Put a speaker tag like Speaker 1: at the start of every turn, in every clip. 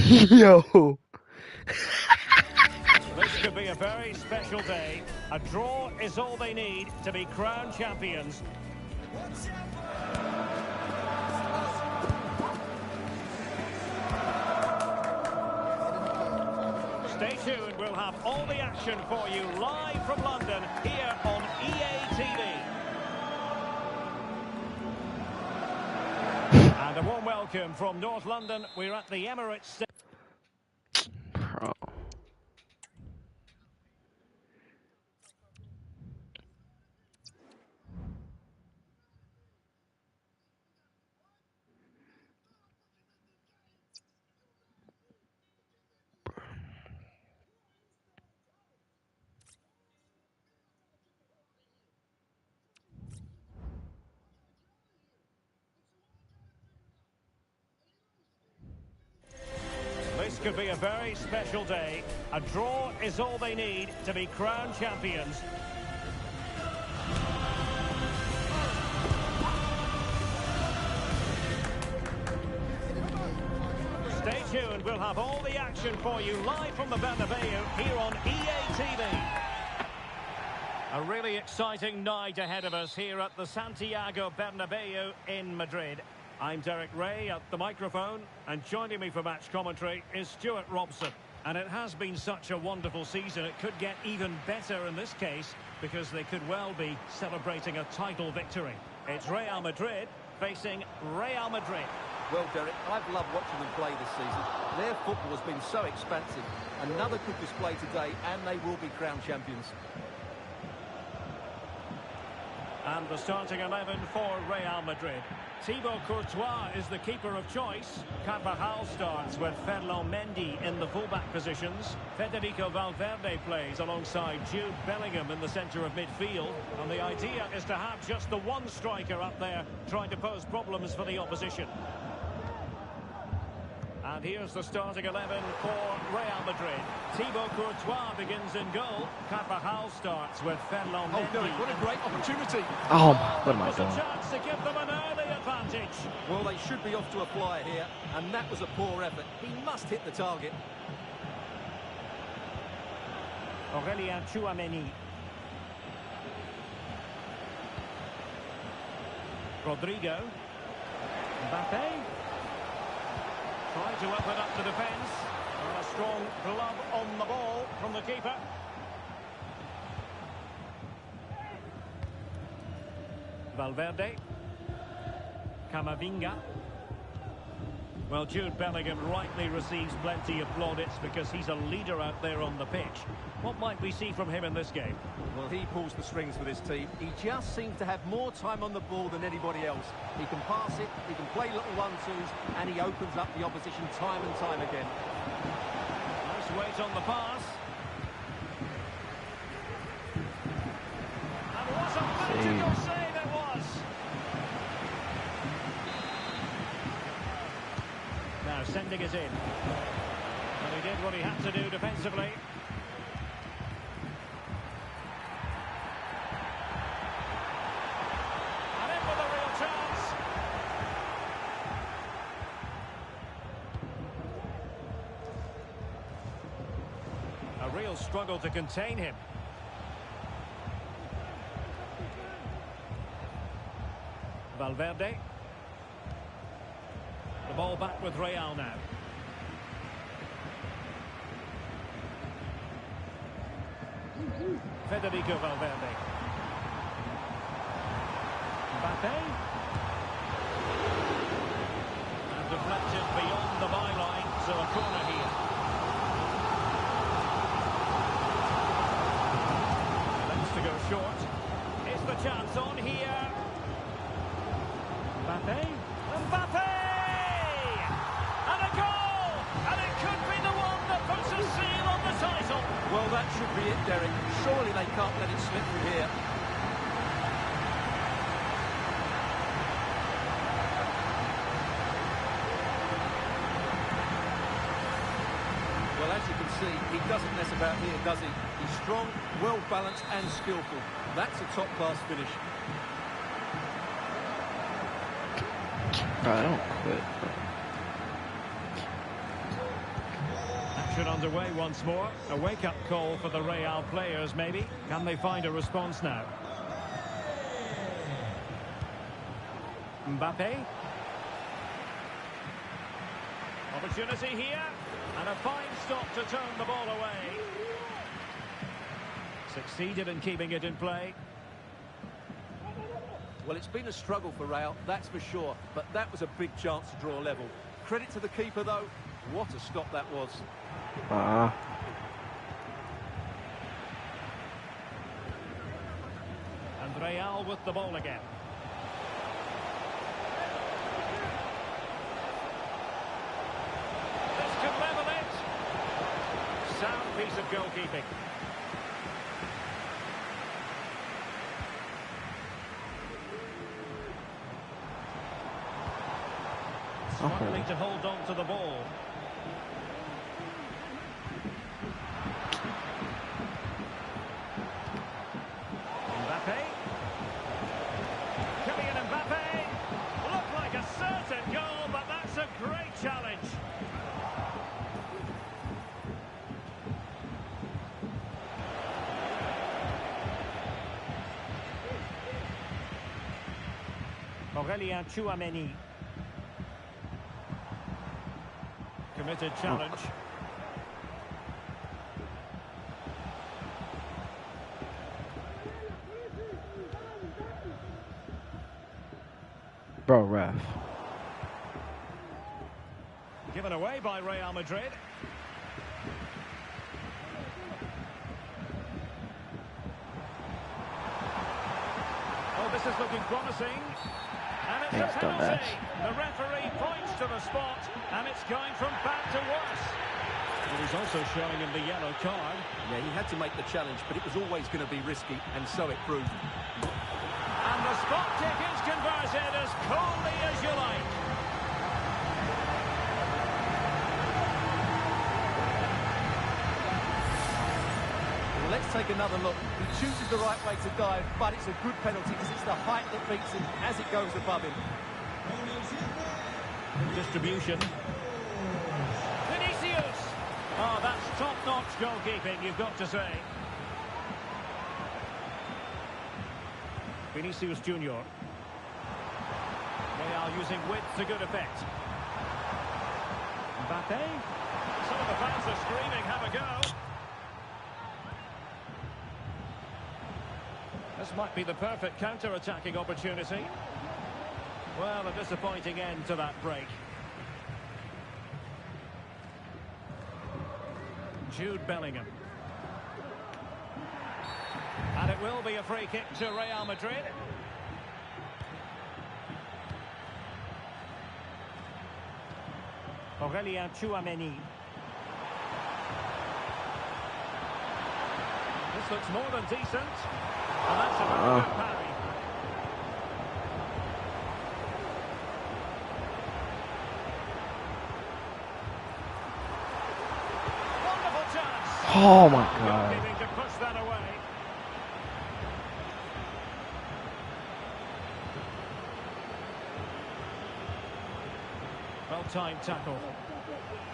Speaker 1: Yo.
Speaker 2: This could be a very special day. A draw is all they need to be crowned champions. Stay tuned, we'll have all the action for you live from London here on EA TV. And a warm welcome from North London. We're at the Emirates.
Speaker 1: Bro.
Speaker 2: This could be a very special day. A draw is all they need to be crowned champions. Stay tuned, we'll have all the action for you live from the Bernabeu here on EA TV. A really exciting night ahead of us here at the Santiago Bernabeu in Madrid. I'm Derek Ray at the microphone, and joining me for match commentary is Stuart Robson. And it has been such a wonderful season, it could get even better in this case, because they could well be celebrating a title victory. It's Real Madrid facing Real Madrid.
Speaker 3: Well, Derek, I've loved watching them play this season. Their football has been so expansive. Another good display today, and they will be crowned champions.
Speaker 2: And the starting 11 for Real Madrid. Thibaut Courtois is the keeper of choice. Carvajal starts with Ferland Mendy in the fullback positions. Federico Valverde plays alongside Jude Bellingham in the centre of midfield. And the idea is to have just the one striker up there trying to pose problems for the opposition. And here's the starting 11 for Real Madrid. Thibaut Courtois begins in goal. Carvajal starts with Ferland Mendy.
Speaker 3: Oh, Derek, what a great opportunity.
Speaker 1: Oh, what am I
Speaker 2: There's a
Speaker 1: doing?
Speaker 2: chance to give them an early advantage.
Speaker 3: Well, they should be off to a flyer here, and that was a poor effort. He must hit the target.
Speaker 2: Aurélien Tchouameni. Rodrigo. Mbappe. Trying to open up the defence. And a strong glove on the ball from the keeper. Valverde. Camavinga. Well, Jude Bellingham rightly receives plenty of plaudits because he's a leader out there on the pitch. What might we see from him in this game?
Speaker 3: Well, he pulls the strings with his team. He just seems to have more time on the ball than anybody else. He can pass it, he can play little one-twos, and he opens up the opposition time and time again.
Speaker 2: Nice weight on the pass. And what a magical save it was! Now sending it in. And he did what he had to do defensively. And in with a real chance. A real struggle to contain him. Valverde. The ball back with Real now. Federico Valverde. Mbappe. And deflected beyond the byline, so a corner here. Lets to go short. Is the chance on here? Mbappe. Mbappe! And a goal! And it could be the one that puts a seal on the title.
Speaker 3: Well, that should be it, Derek. Surely they can't let it slip from here. Well, as you can see, he doesn't mess about here, does he? He's strong, well-balanced and skillful. That's a top-class finish.
Speaker 1: Bro, I don't quit, bro.
Speaker 2: action underway once more. A wake-up call for the Real players, maybe. Can they find a response now? Mbappe. Opportunity here. And a fine stop to turn the ball away. Succeeded in keeping it in play.
Speaker 3: Well, it's been a struggle for Real, that's for sure. But that was a big chance to draw level. Credit to the keeper, though. What a stop that was.
Speaker 2: And Real with the ball again. This could level it. Sound piece of goalkeeping. Struggling to hold on to the ball. Mbappe. Kylian Mbappe. Looked like a certain goal, but that's a great challenge. Aurelien Tchouameni. Committed challenge.
Speaker 1: Bro, ref.
Speaker 2: Given away by Real Madrid. Oh, this is looking promising. And it's a penalty. The referee points to the spot, and it's going from bad to worse. Well, he's also showing him the yellow card.
Speaker 3: Yeah, he had to make the challenge, but it was always going to be risky, and so it proved.
Speaker 2: And the spot kick is converted as coolly as you like.
Speaker 3: Well, let's take another look. He chooses the right way to dive, but it's a good penalty because it's the height that beats him as it goes above him.
Speaker 2: Distribution. Vinicius! Oh, that's top-notch goalkeeping, you've got to say. Vinicius Junior. They are using width to good effect. Mbappe. Some of the fans are screaming, have a go. This might be the perfect counter-attacking opportunity. Well, a disappointing end to that break. Jude Bellingham. And it will be a free kick to Real Madrid. Aurelien Tchouameni. This looks more than decent. And that's a very good parry. Wonderful chance.
Speaker 1: Oh my God.
Speaker 2: Goalkeeping to push that away. Well-timed tackle.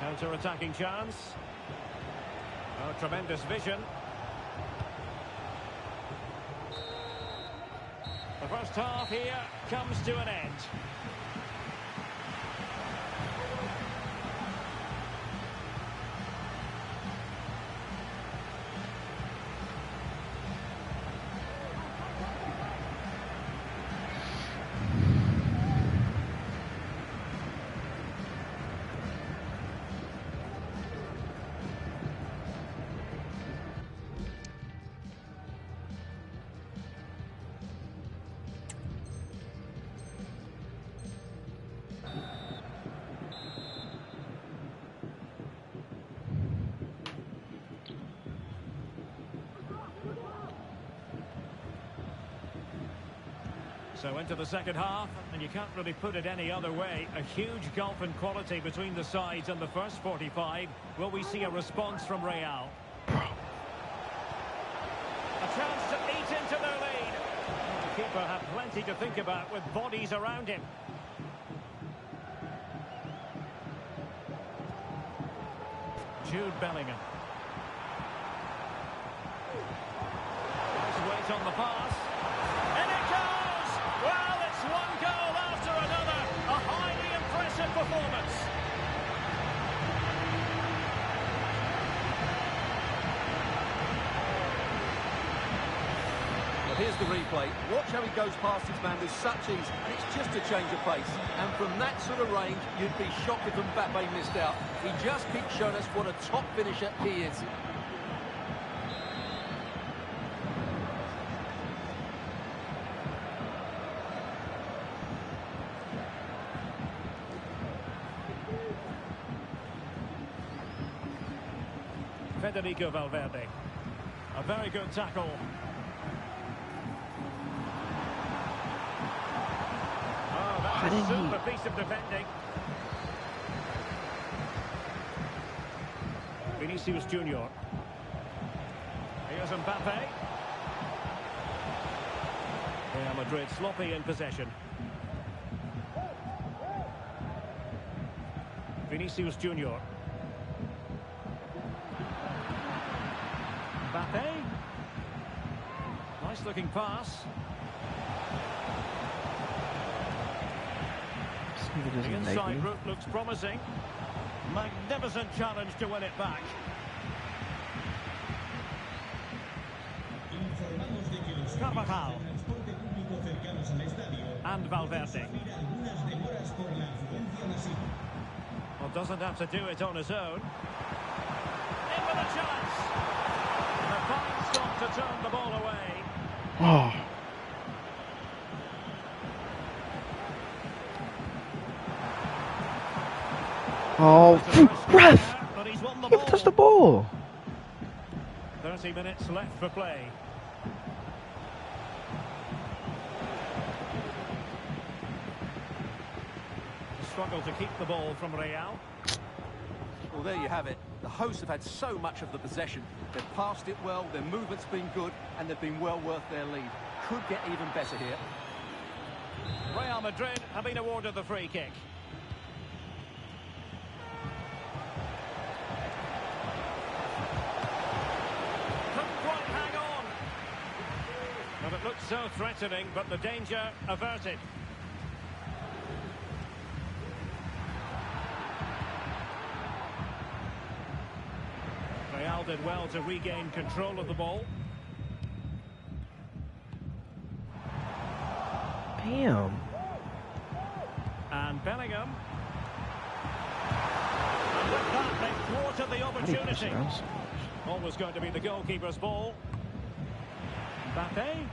Speaker 2: Counter-attacking chance. Oh, tremendous vision. The first half here comes to an end. So into the second half, and you can't really put it any other way. A huge gulf in quality between the sides in the first 45. Will we see a response from Real? A chance to eat into their lead. The keeper had plenty to think about with bodies around him. Jude Bellingham. Nice weight on the pass. And it goes! Well, it's one goal after another. A highly impressive performance.
Speaker 3: Well, here's the replay. Watch how he goes past his man with such ease, and it's just a change of pace. And from that sort of range, you'd be shocked if Mbappe missed out. He just keeps showing us what a top finisher he is.
Speaker 2: Federico Valverde. A very good tackle. Oh, that's a super piece of defending. Vinicius Junior. Here's Mbappe. Real Madrid sloppy in possession. Vinicius Junior. Mbappe. Nice looking pass. The inside route looks promising. Magnificent challenge to win it back. Carvajal. And Valverde. Well, doesn't have to do it on his own. In with a chance. And a fine stop to turn the ball away.
Speaker 1: Oh. Oh, ref!
Speaker 2: But he's won the
Speaker 1: He
Speaker 2: ball.
Speaker 1: touched the ball.
Speaker 2: 30 minutes left for play. Struggle to keep the ball from Real.
Speaker 3: Well, there you have it. The hosts have had so much of the possession. They've passed it well, their movement's been good, and they've been well worth their lead. Could get even better here.
Speaker 2: Real Madrid have been awarded the free kick. Couldn't quite hang on. But it looked so threatening, but the danger averted. Real did well to regain control of the ball.
Speaker 1: Bam.
Speaker 2: And Bellingham. And with that, they thwarted the
Speaker 1: How do you push
Speaker 2: opportunity.
Speaker 1: around so much?
Speaker 2: Always going to be the goalkeeper's ball. Mbappe.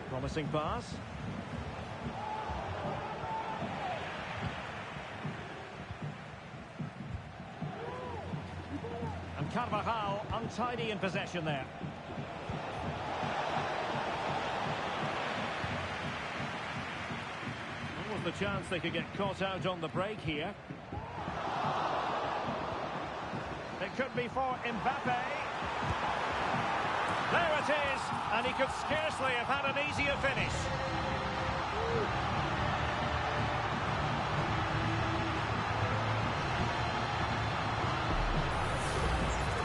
Speaker 2: Promising pass. And Carvajal untidy in possession there. What was the chance they could get caught out on the break here? It could be for Mbappe. There it is, and he could scarcely have had an easier finish.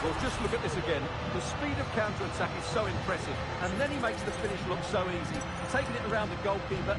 Speaker 3: Well, just look at this again. The speed of counter-attack is so impressive, and then he makes the finish look so easy. Taking it around the goalkeeper.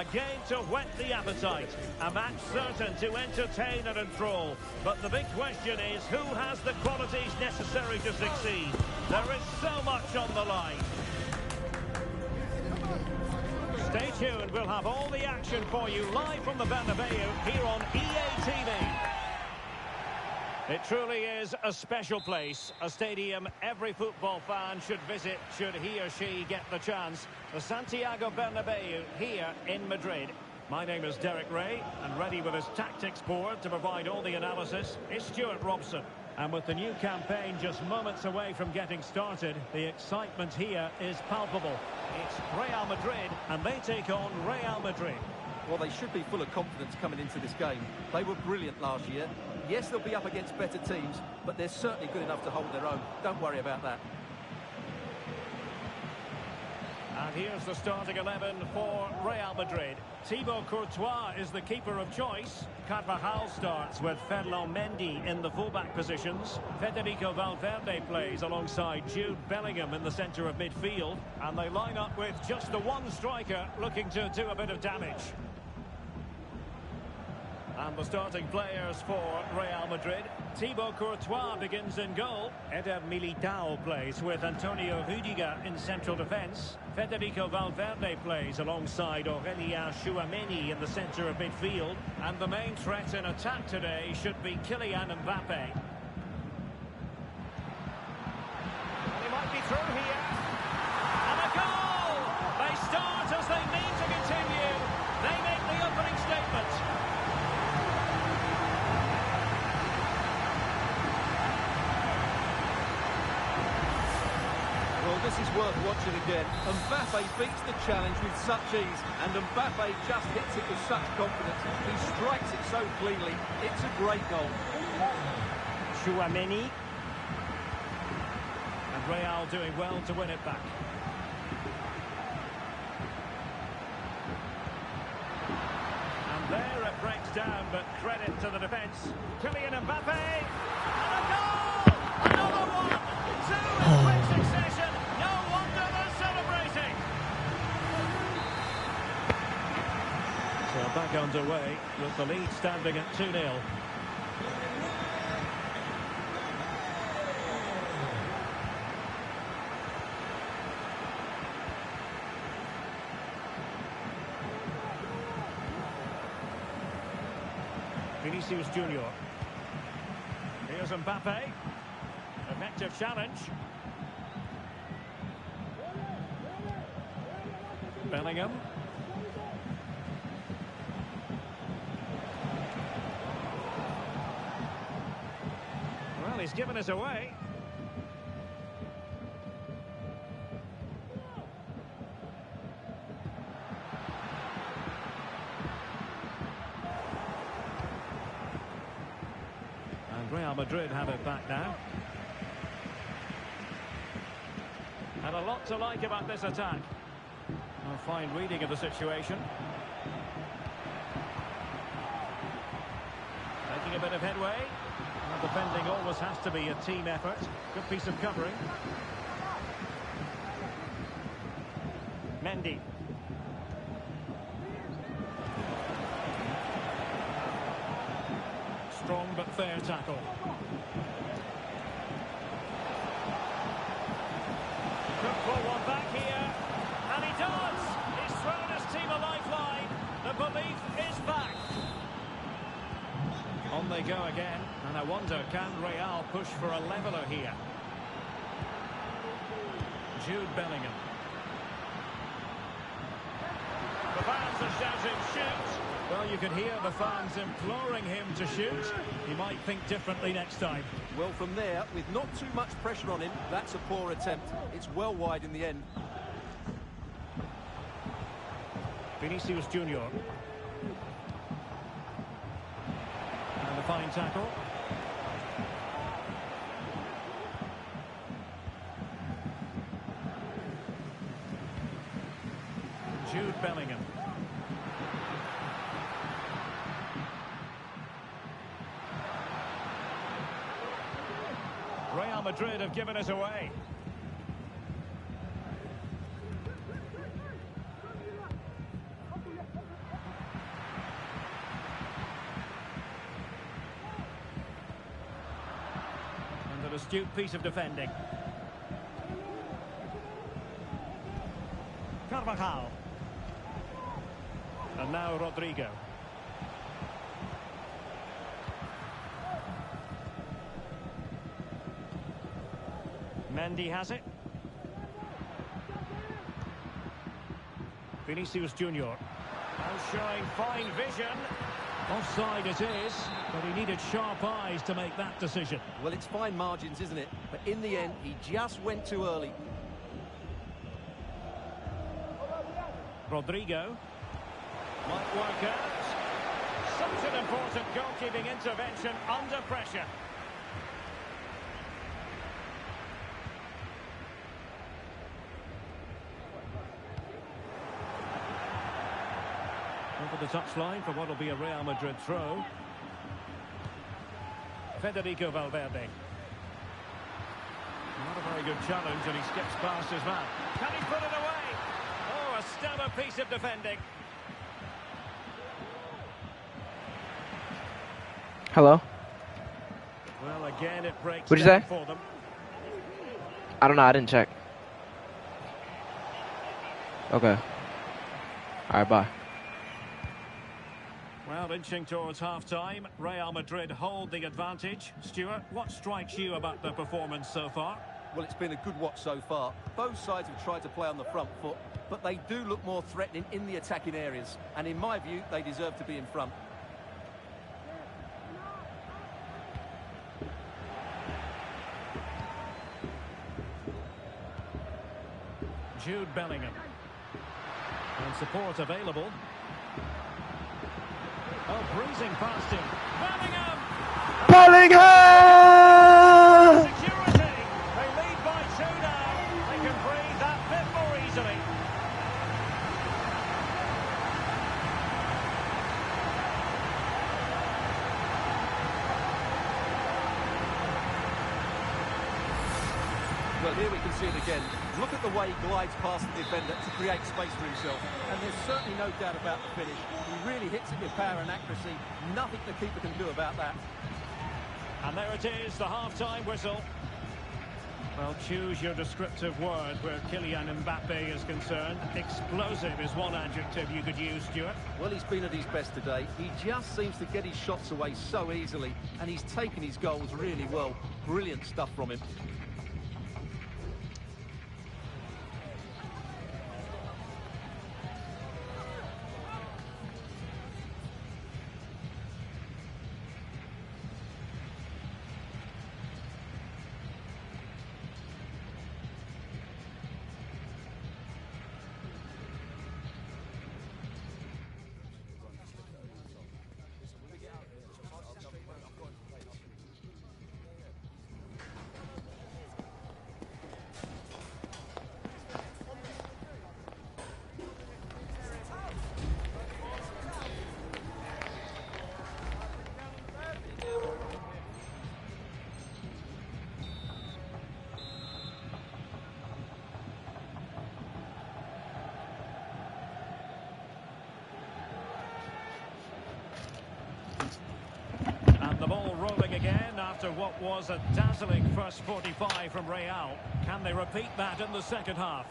Speaker 2: A game to whet the appetite. A match certain to entertain and enthrall. But the big question is, who has the qualities necessary to succeed? There is so much on the line. Stay tuned. We'll have all the action for you live from the Bernabeu here on EA TV. It truly is a special place, a stadium every football fan should visit should he or she get the chance. The Santiago Bernabeu here in Madrid. My name is Derek Ray, and ready with his tactics board to provide all the analysis is Stuart Robson. And with the new campaign just moments away from getting started, the excitement here is palpable. It's Real Madrid, and they take on Real Madrid.
Speaker 3: Well, they should be full of confidence coming into this game. They were brilliant last year. Yes, they'll be up against better teams, but they're certainly good enough to hold their own. Don't worry about that.
Speaker 2: And here's the starting 11 for Real Madrid. Thibaut Courtois is the keeper of choice. Carvajal starts with Ferland Mendy in the fullback positions. Federico Valverde plays alongside Jude Bellingham in the centre of midfield. And they line up with just the one striker looking to do a bit of damage. And the starting players for Real Madrid. Thibaut Courtois begins in goal. Eder Militao plays with Antonio Rudiger in central defence. Federico Valverde plays alongside Aurélien Tchouameni in the centre of midfield. And the main threat in attack today should be Kylian Mbappe. And he might be through here. And a goal! They start as they mean to continue. They make the opening statement.
Speaker 3: This is worth watching again. Mbappe beats the challenge with such ease, and Mbappe just hits it with such confidence. He strikes it so cleanly. It's a great goal.
Speaker 2: Tchouameni. And Real doing well to win it back. And there it breaks down, but credit to the defence. Kylian Mbappe. And a goal! Another one! Two in quick succession. So back underway with the lead standing at 2-0. Vinicius Junior. Here's Mbappe. Effective challenge. Bellingham. Well, he's given us away. And Real Madrid have it back now. And a lot to like about this attack. A fine reading of the situation. Making a bit of headway. And defending always has to be a team effort. Good piece of covering. Mendy. Strong but fair tackle. Could pull one back here. And he does! He's thrown his team a lifeline. The belief is back. On they go again. And I wonder, can Real push for a leveller here? Jude Bellingham. The fans are shouting, shoot! Well, you could hear the fans imploring him to shoot. He might think differently next time.
Speaker 3: Well, from there, with not too much pressure on him, that's a poor attempt. It's well wide in the end.
Speaker 2: Vinicius Junior. And a fine tackle. Jude Bellingham. Real Madrid have given us away. astute piece of defending. Carvajal. And now Rodrigo. Mendy has it. Vinicius Junior. Now showing fine vision. Offside it is, but he needed sharp eyes to make that decision.
Speaker 3: Well, it's fine margins, isn't it? But in the end, he just went too early.
Speaker 2: Rodrigo. Might work out. Such an important goalkeeping intervention under pressure. Over the touchline for what will be a Real Madrid throw. Federico Valverde. Not a very good challenge, and he skips past his man. Can he put it away? Oh, a stellar piece of defending.
Speaker 1: Hello?
Speaker 2: Well, again, it breaks
Speaker 1: What'd you
Speaker 2: down
Speaker 1: say?
Speaker 2: for them.
Speaker 1: I don't know. I didn't check. Okay. All right, bye.
Speaker 2: Well, inching towards half-time, Real Madrid hold the advantage. Stuart, what strikes you about the performance so far?
Speaker 3: Well, it's been a good watch so far. Both sides have tried to play on the front foot, but they do look more threatening in the attacking areas. And in my view, they deserve to be in front.
Speaker 2: Jude Bellingham. And support available. Oh, breezing past him. Bellingham!
Speaker 1: Bellingham!
Speaker 2: Security! They lead by 2 now. They can breathe that bit more easily.
Speaker 3: Well, here we can see it again. Look at the way he glides past the defender to create space for himself. And there's certainly no doubt about the finish. He really hits it with power and accuracy. Nothing the keeper can do about that.
Speaker 2: And there it is, the half-time whistle. Well, choose your descriptive word where Kylian Mbappe is concerned. Explosive is one adjective you could use, Stuart.
Speaker 3: Well, he's been at his best today. He just seems to get his shots away so easily. And he's taken his goals really well. Brilliant stuff from him.
Speaker 2: The ball rolling again after what was a dazzling first 45 from Real. Can they repeat that in the second half?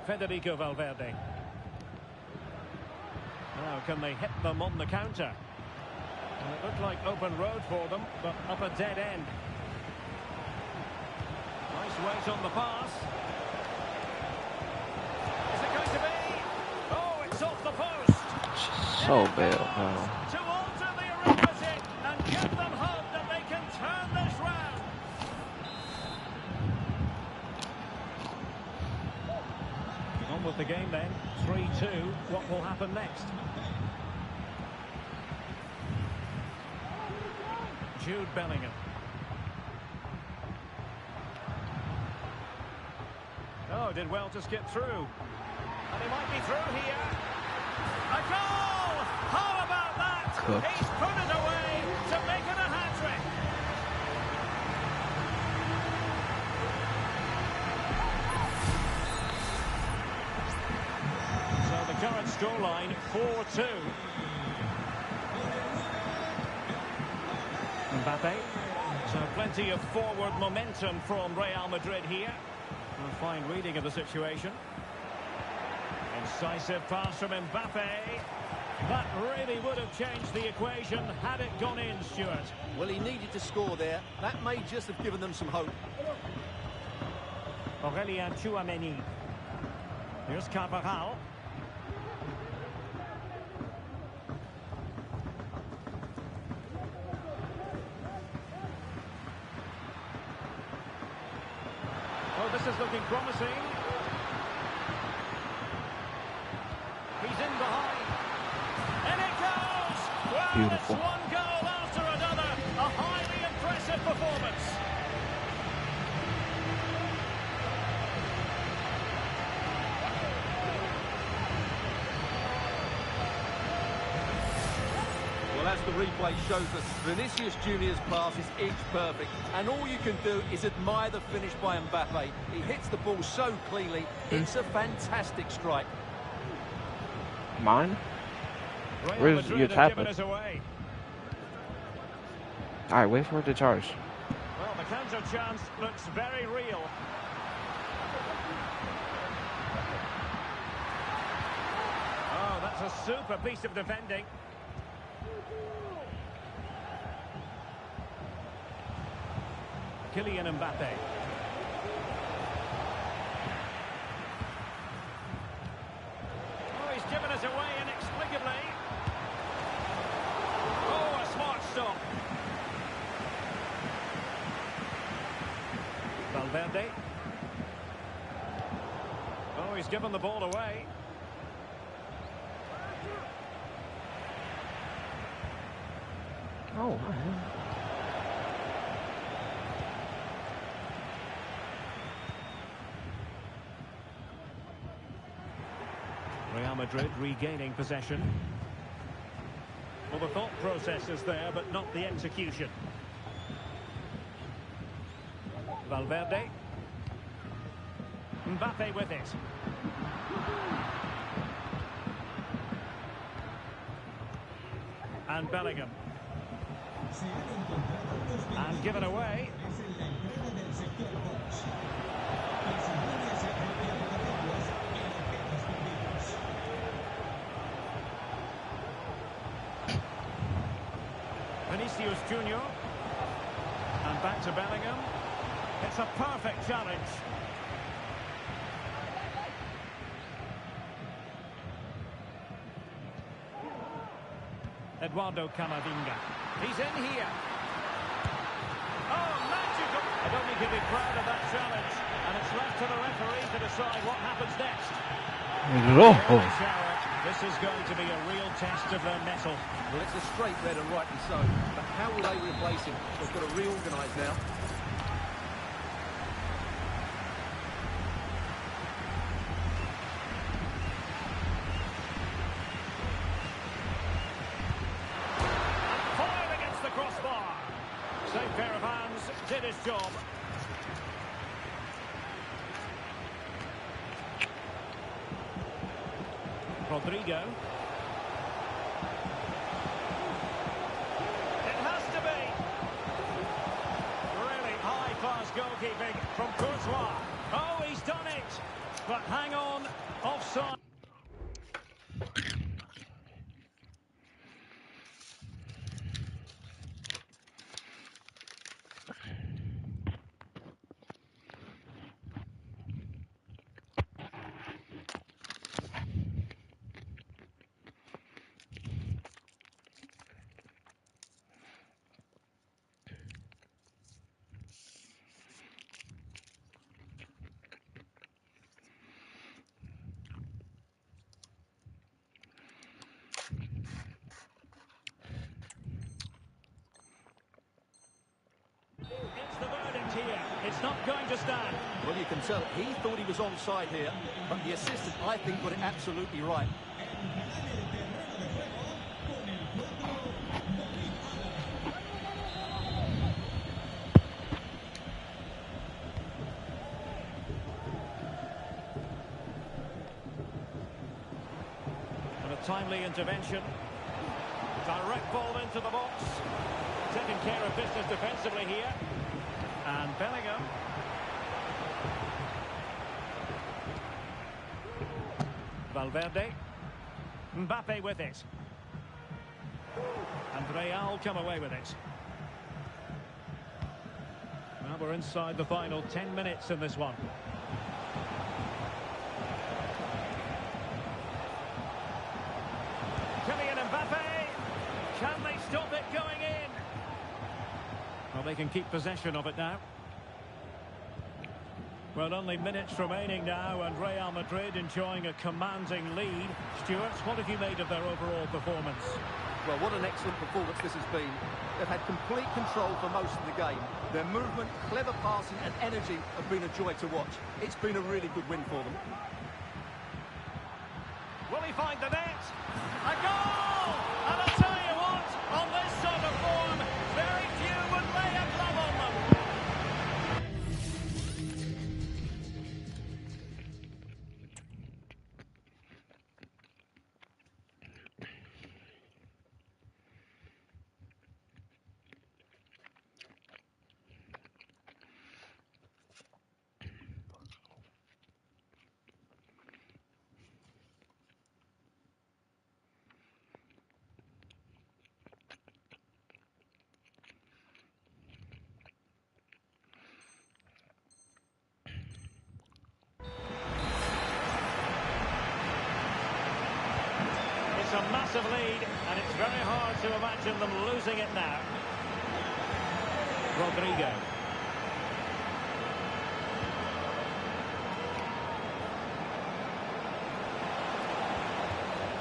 Speaker 2: Federico Valverde. Now, can they hit them on the counter? And it looked like open road for them, but up a dead end. Nice weight on the pass. Off the post.
Speaker 1: So bad, bro.
Speaker 2: To alter the arithmetic and give them hope that they can turn this round. On with the game then. 3-2. What will happen next? Jude Bellingham. Oh, did well to skip through. And he might be through here. A goal! How about that?
Speaker 1: Cooked.
Speaker 2: He's put it away to make it a hat-trick. So the current scoreline 4-2. Mbappe. So plenty of forward momentum from Real Madrid here. A fine reading of the situation. Incisive pass from Mbappe. That really would have changed the equation had it gone in, Stuart.
Speaker 3: Well, he needed to score there. That may just have given them some hope.
Speaker 2: Aurélien Tchouameni. Here's Carvajal. Oh, this is looking promising. He's in behind. And it goes! Well,
Speaker 1: Beautiful.
Speaker 2: it's one goal after another. A highly impressive performance.
Speaker 3: Well, as the replay shows us, Vinicius Junior's pass is inch perfect, and all you can do is admire the finish by Mbappe. He hits the ball so cleanly. It's a fantastic strike.
Speaker 1: Mine?
Speaker 2: Real
Speaker 1: Where's
Speaker 2: Madrid
Speaker 1: your
Speaker 2: have given
Speaker 1: tablet?
Speaker 2: us away.
Speaker 1: Alright, wait for it to charge.
Speaker 2: Well, the counter chance looks very real. Oh, that's a super piece of defending. Kylian Mbappe. Oh, he's given us away inexplicably. Oh, a smart stop. Valverde. Oh, he's given the ball away.
Speaker 1: Oh,
Speaker 2: Real Madrid regaining possession. Well, the thought process is there, but not the execution. Valverde. Mbappe with it. And Bellingham. And given away. Vinicius Junior. And back to Bellingham. It's a perfect challenge. Eduardo Camavinga. He's in here. Oh, magical. I don't think he'll be proud of that challenge. And it's left to the referee to decide what happens next. Early shower. This is going to be a real test of their mettle.
Speaker 3: Well, it's a straight red and rightly so. But how will they replace him? They've got to reorganise now.
Speaker 2: Fired against the crossbar. Safe pair of hands, did his job. Rodrigo. It has to be. Really high-class goalkeeping from Courtois. Oh, he's done it. But hang on, offside. It's the verdict here. It's not going to stand.
Speaker 3: Well, you can tell he thought he was onside here, but the assistant, I think, got it absolutely right.
Speaker 2: timely intervention. Direct ball into the box. Taking care of business defensively here. And Bellingham. Valverde. Mbappe with it. And Real come away with it. Well, we're inside the final 10 minutes in this one. Kylian Mbappe. Can they stop it going in? Well, they can keep possession of it now. Well, only minutes remaining now, and Real Madrid enjoying a commanding lead. Stuart, what have you made of their overall performance?
Speaker 3: Well, what an excellent performance this has been. They've had complete control for most of the game. Their movement, clever passing and energy have been a joy to watch. It's been a really good win for them.
Speaker 2: Will he find the net? A goal! And I'll tell you what, on this sort of form, very few would lay a glove on them. It's a massive lead, and it's very hard to imagine them losing it now. Rodrigo.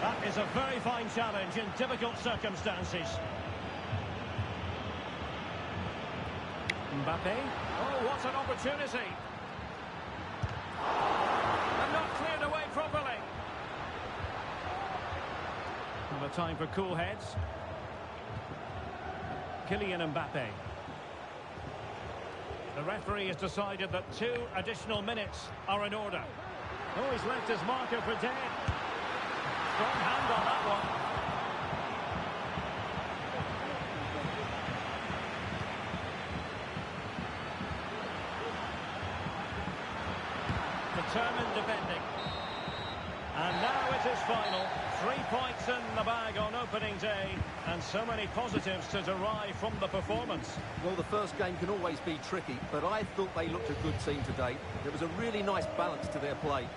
Speaker 2: That is a very fine challenge in difficult circumstances. Mbappe. Oh, what an opportunity. And not cleared away properly. And a time for cool heads. Kylian Mbappe. The referee has decided that 2 additional minutes are in order. Oh, he's left his marker for dead. Strong hand on that one. Determined defending. And now it is final. 3 points in the bag on opening day, and so many positives to derive from the performance.
Speaker 3: Well, the first game can always be tricky, but I thought they looked a good team today. There was a really nice balance to their play.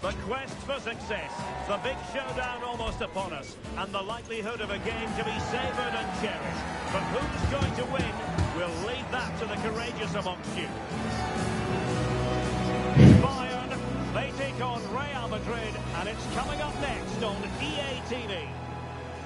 Speaker 2: The quest for success, the big showdown almost upon us, and the likelihood of a game to be savoured and cherished. But who's going to win? We'll leave that to the courageous amongst you. Bayern, they take on Real Madrid, and it's coming up next on EA TV.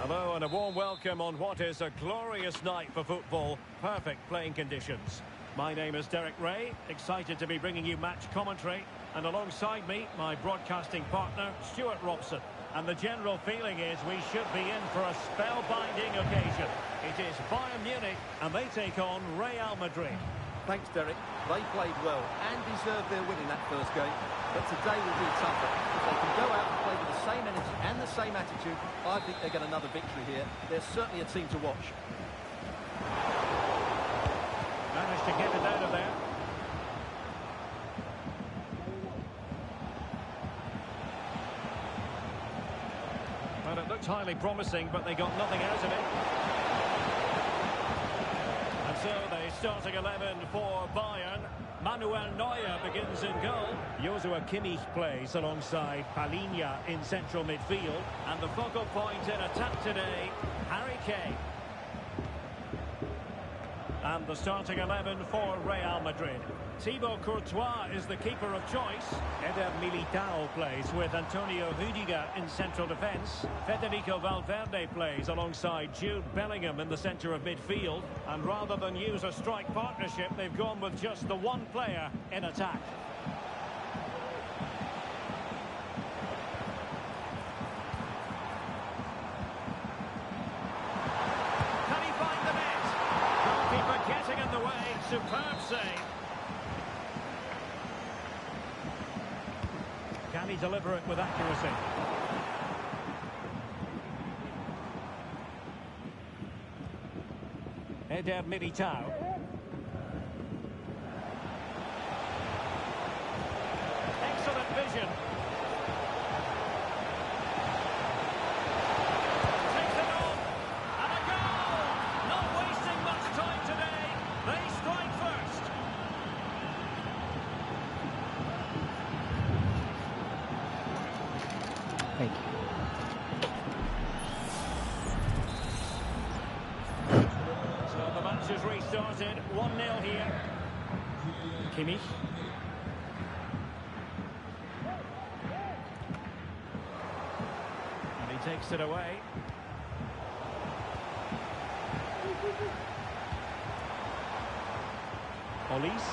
Speaker 2: Hello and a warm welcome on what is a glorious night for football. Perfect playing conditions. My name is Derek Ray, excited to be bringing you match commentary. And alongside me, my broadcasting partner, Stuart Robson. And the general feeling is we should be in for a spellbinding occasion. It is Bayern Munich, and they take on Real Madrid.
Speaker 3: Thanks, Derek. They played well and deserved their win in that first game. But today will be tougher. If they can go out and play with the same energy and the same attitude, I think they get another victory here. They're certainly a team to watch.
Speaker 2: Managed to get it out of there. Well, it looked highly promising, but they got nothing out of it. And so the starting 11 for Bayern. Manuel Neuer begins in goal. Joshua Kimmich plays alongside Palhinha in central midfield. And the focal point in attack today, Harry Kane. And the starting 11 for Real Madrid. Thibaut Courtois is the keeper of choice. Eder Militao plays with Antonio Rüdiger in central defence. Federico Valverde plays alongside Jude Bellingham in the centre of midfield. And rather than use a strike partnership, they've gone with just the one player in attack. Can he find the net? Goalkeeper getting in the way. Superb save. Can he deliver it with accuracy? Eder Militao. Excellent vision. Takes it on. And a goal! Not wasting much time today. They strike first.
Speaker 1: Thank you.
Speaker 2: So the match has restarted. 1-0 here. Kimmich. And he takes it away. Olise.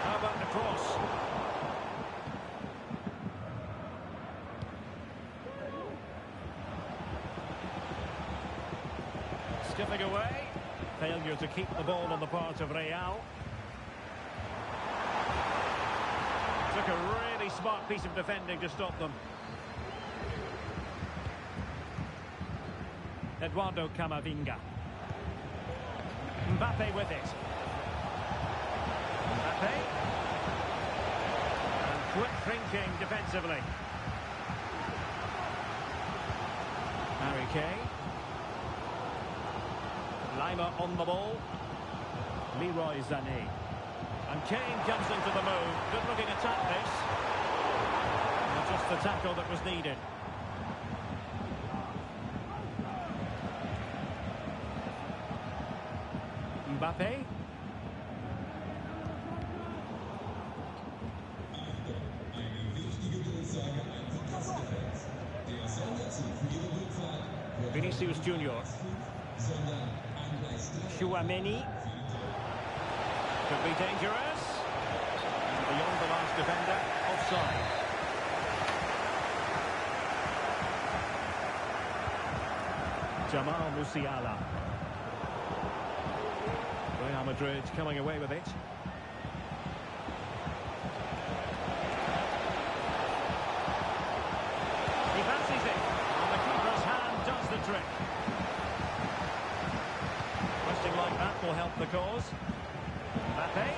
Speaker 2: How about the cross? Skipping away. Failure to keep the ball on the part of Real. Took a really smart piece of defending to stop them. Eduardo Camavinga. Mbappe with it. Mbappe. And quick thinking defensively. Harry Kane. Lima on the ball. Leroy Sané. And Kane comes into the move. Good looking attack this. And just the tackle that was needed. Mbappe. Vinicius Junior. Chouameni. Could be dangerous. And beyond the last defender, offside. Jamal Musiala. Real Madrid coming away with it. He fancies it. And the keeper's hand does the trick. Resting like that will help the cause. Mbappe.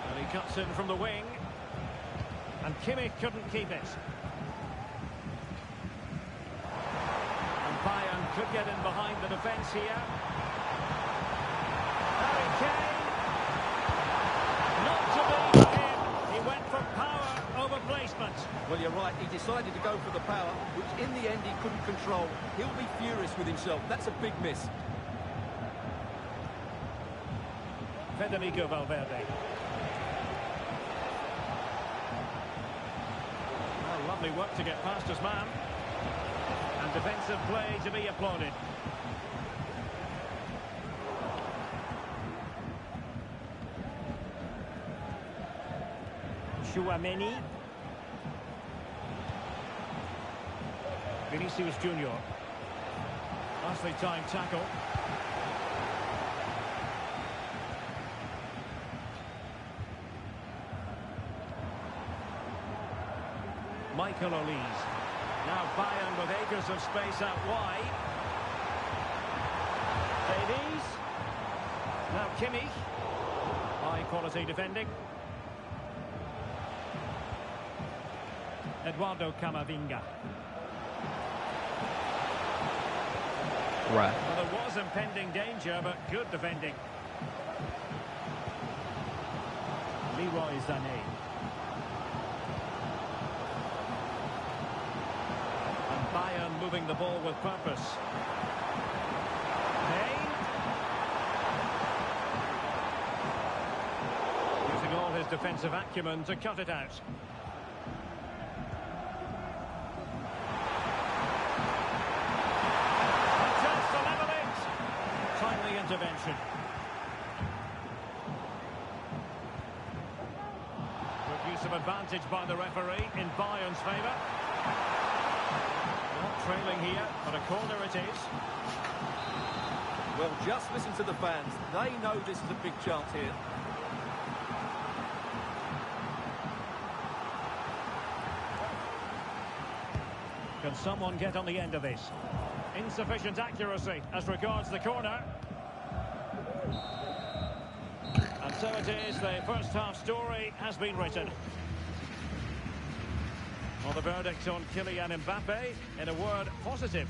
Speaker 2: And he cuts in from the wing. And Kimmich couldn't keep it. And Bayern could get in behind the defence here. Kane. Not to be for him. He went for power over placement.
Speaker 3: Well, you're right. He decided to go for the power, which in the end he couldn't control. He'll be furious with himself. That's a big miss.
Speaker 2: Federico Valverde. Well, lovely work to get past his man. And defensive play to be applauded. Chouameni. Vinicius Junior. Nicely timed tackle. Michael Olise. Now Bayern with acres of space out wide. Davies. Now Kimmich. High quality defending. Eduardo Camavinga.
Speaker 1: Right.
Speaker 2: Well, there was impending danger, but good defending. Leroy Sané. And Bayern moving the ball with purpose. Kane. Using all his defensive acumen to cut it out. Intervention. Good use of advantage by the referee in Bayern's favour. Not trailing here, but a corner it is.
Speaker 3: Well, just listen to the fans. They know this is a big chance here.
Speaker 2: Can someone get on the end of this? Insufficient accuracy as regards the corner. And so it is, the first half story has been written. Well, the verdict on Kylian Mbappe, in a word, positive.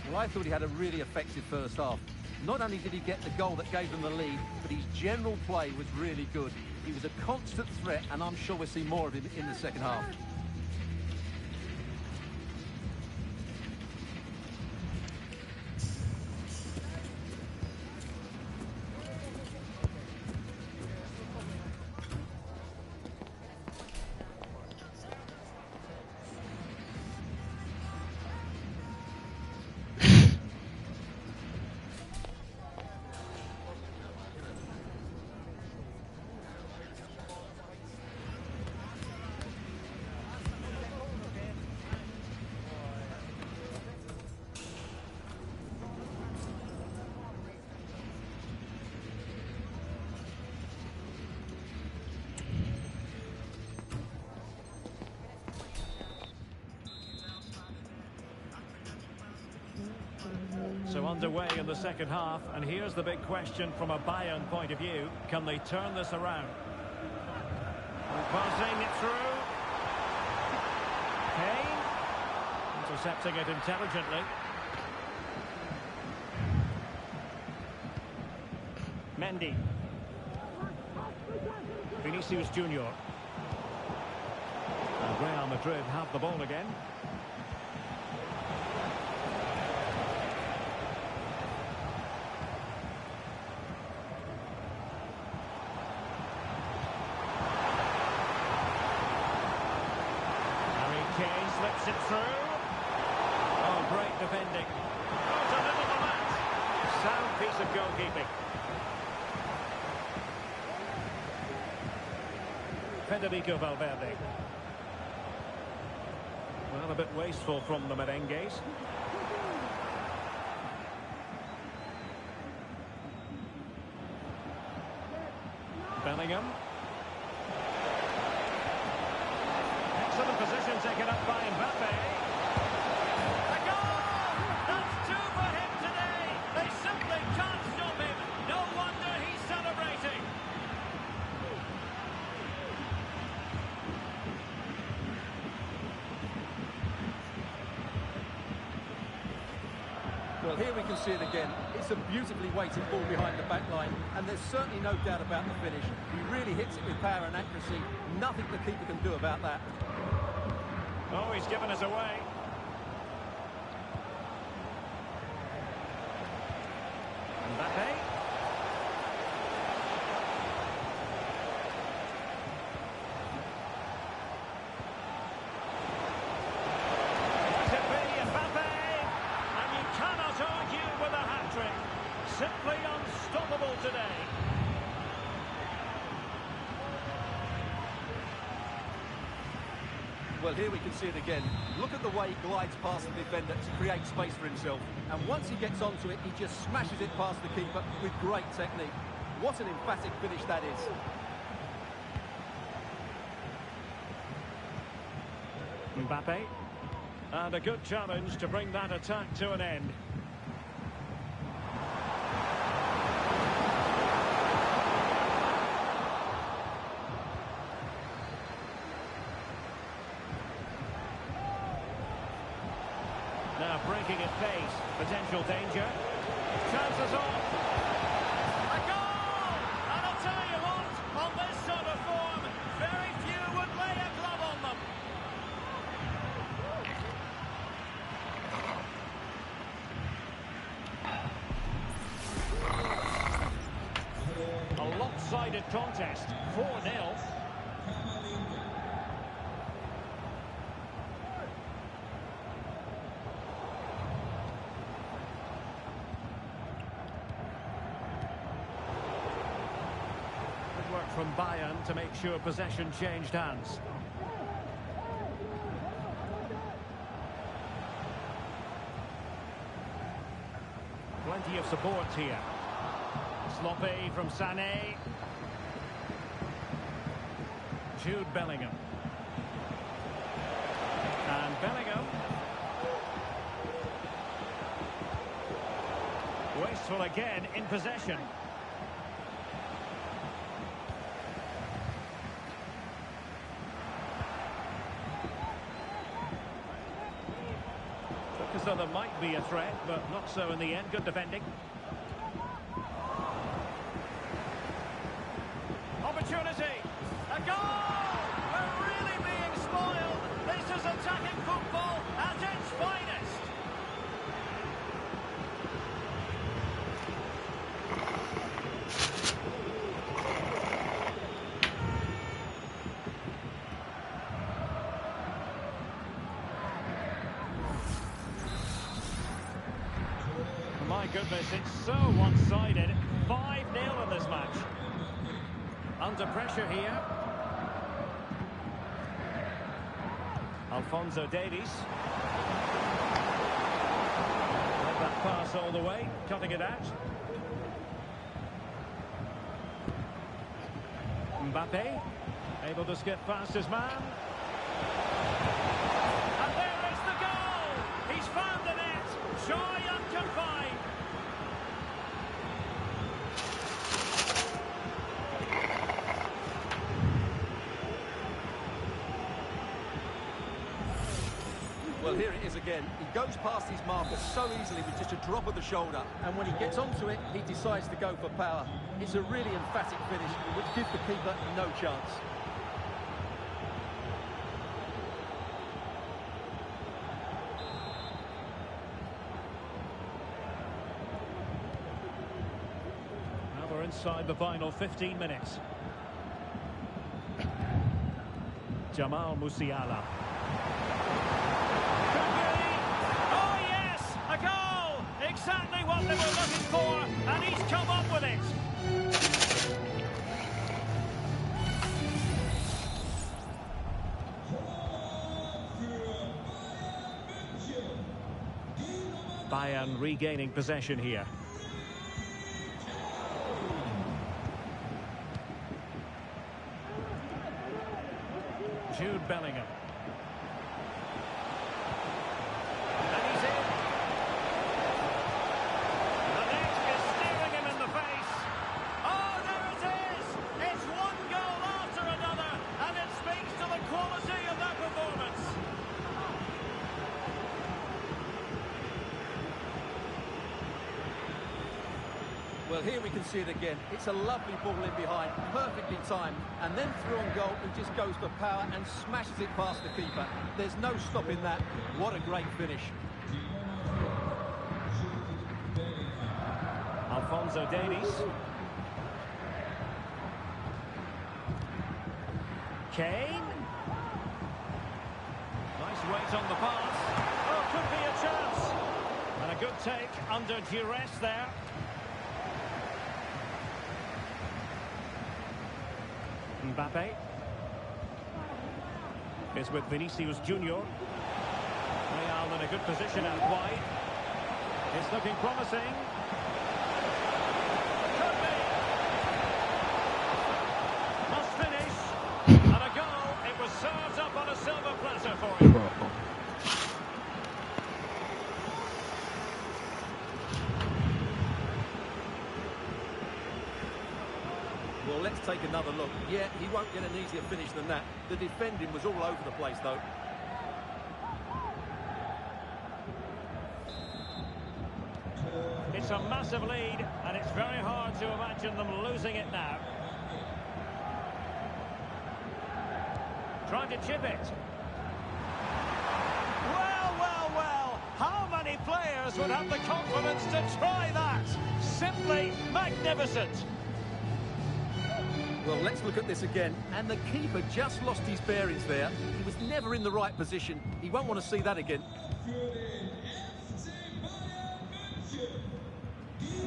Speaker 3: Well, I thought he had a really effective first half. Not only did he get the goal that gave them the lead, but his general play was really good. He was a constant threat, and I'm sure we'll see more of him in the second half.
Speaker 2: So underway in the second half, and here's the big question from a Bayern point of view. Can they turn this around? Passing it through. Kane. Intercepting it intelligently. Mendy. Vinicius Junior. And Real Madrid have the ball again. Kane slips it through. Oh, great defending. Oh, deliver the match. Sound piece of goalkeeping. Federico Valverde. Well, a bit wasteful from the merengues. Bellingham. Excellent position taken up by Mbappe. A goal! That's two for him today. They simply can't stop him. No wonder he's celebrating.
Speaker 3: Well, here we can see it again. It's a beautifully weighted ball behind the back line, and there's certainly no doubt about the finish. He really hits it with power and accuracy. Nothing the keeper can do about that.
Speaker 2: Oh, he's given us away. Mbappe. To be Mbappe, and you cannot argue with a hat-trick. Simply unstoppable today.
Speaker 3: Well, here we can see it again. Look at the way he glides past the defender to create space for himself. And once he gets onto it, he just smashes it past the keeper with great technique. What an emphatic finish that is.
Speaker 2: Mbappe. And a good challenge to bring that attack to an end. Now breaking at pace, potential danger. Chances on. A goal! And I'll tell you what, on this sort of form, very few would lay a glove on them. A lopsided contest, 4-0. Work from Bayern to make sure possession changed hands. Plenty of support here. Sloppy from Sané. Jude Bellingham. And Bellingham. Wasteful again in possession. So there might be a threat, but not so in the end. Good defending. Opportunity. A goal! We're really being spoiled. This is attacking football at its finest. My goodness, it's so one-sided. 5-0 in this match. Under pressure here. Alphonso Davies. Let that pass all the way, cutting it out. Mbappe, able to skip past his man. And there is the goal! He's found the net. Joy unconfined.
Speaker 3: Well, here it is again. He goes past his marker so easily with just a drop of the shoulder. And when he gets onto it, he decides to go for power. It's a really emphatic finish, which gives the keeper no chance.
Speaker 2: Now we're inside the final 15 minutes. Jamal Musiala. Oh yes, a goal! Exactly what they were looking for, and he's come up with it. Bayern regaining possession here. Jude Bellingham. And he's in. The net is staring him in the face. Oh, there it is! It's one goal after another, and it speaks to the quality of that performance.
Speaker 3: Well, here we can see it again. It's a lovely ball in behind, perfectly timed, and then through on goal, he just goes for power and smashes it past the keeper. There's no stopping that. What a great finish.
Speaker 2: Alphonso Davies. Kane. Nice weight on the pass. Oh, could be a chance. And a good take under duress there. Mbappe is with Vinicius Junior. Real in a good position out wide. It's looking promising. Could be. Must finish. And a goal. It was served up on a silver platter for him.
Speaker 3: Well, let's take another look. Yeah, he won't get an easier finish than that. The defending was all over the place, though.
Speaker 2: It's a massive lead, and it's very hard to imagine them losing it now. Trying to chip it. Well, well, well. How many players would have the confidence to try that? Simply magnificent.
Speaker 3: Well, let's look at this again. And the keeper just lost his bearings there. He was never in the right position. He won't want to see that again.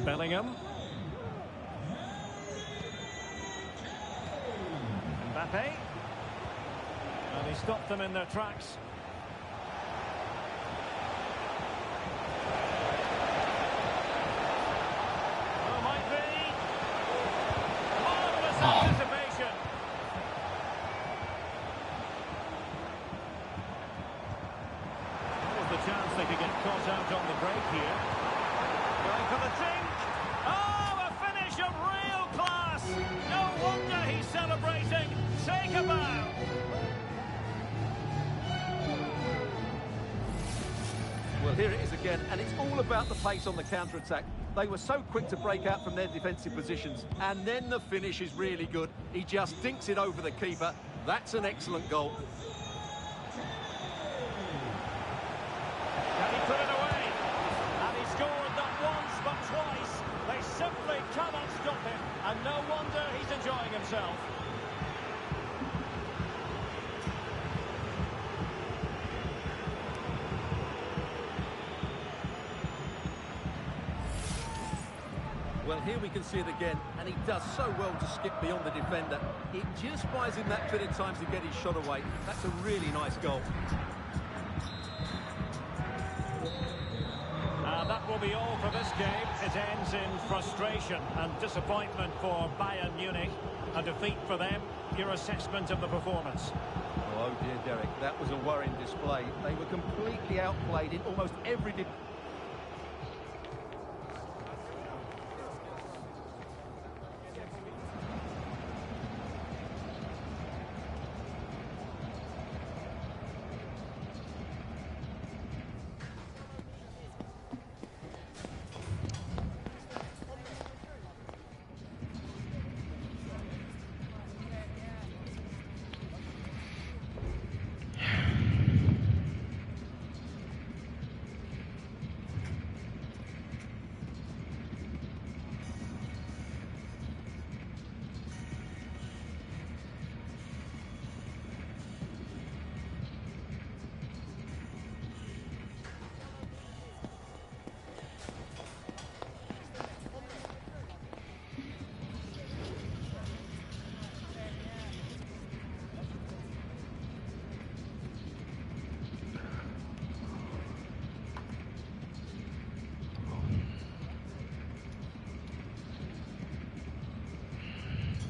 Speaker 2: Bellingham. Mbappe. And he stopped them in their tracks. Oh, might be. Marvellous anticipation. That was the chance they could get caught out on the break here. Going for the dink. Oh, a finish of real class. No wonder he's celebrating. Take a bow.
Speaker 3: Well, here it is again, and it's all about the pace on the counter-attack. They were so quick to break out from their defensive positions, and then the finish is really good. He just dinks it over the keeper. That's an excellent goal.
Speaker 2: Can he put it away? And he scored not once, but twice. They simply cannot stop him, and no wonder he's enjoying himself.
Speaker 3: Well, here we can see it again, and he does so well to skip beyond the defender. It just buys him that bit of time to get his shot away. That's a really nice goal.
Speaker 2: That will be all for this game. It ends in frustration and disappointment for Bayern Munich. A defeat for them. Your assessment of the performance?
Speaker 3: Oh dear, Derek, that was a worrying display. They were completely outplayed in almost every